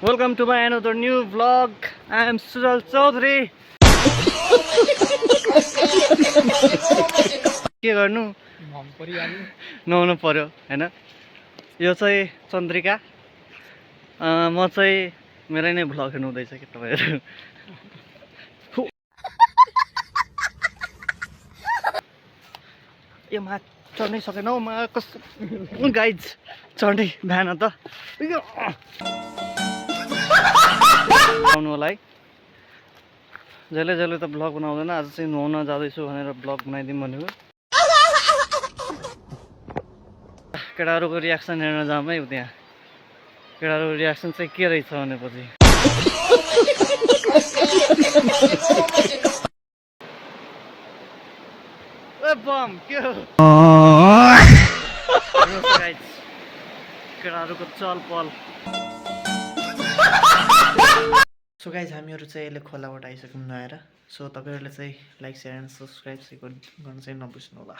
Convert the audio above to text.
Welcome to my another new vlog. I am Sujal Chaudhary. के गर्नु नुहाउनु पर्यो हैन यो चाहिँ चन्द्रिका म चाहिँ मेरै नै भ्लग हेर्नु हुँदैछ के तपाईहरु यो मा चढ्नै सकेन हौ मा कस्तो गाइज चढ्नै भएन त आउनु होला है जहिले जहिले त भ्लग बनाउँदैन आज चाहिँ नुहाउन जाँदैछु भनेर भ्लग बनाइदिउँ भनेको केटाहरूको रियाक्सन हेर्न जाऊँ है त्यहाँ केटाहरूको रियाक्सन चाहिँ के रहेछ भनेपछि बम के हो केटाहरूको चल पल सो गाइज हामीहरू चाहिँ अहिले खोलाबाट आइसक्यौँ नआएर सो तपाईँहरूले चाहिँ लाइक सेयर एन्ड सब्सक्राइब चाहिँ गर्न चाहिँ नबिर्स्नु होला।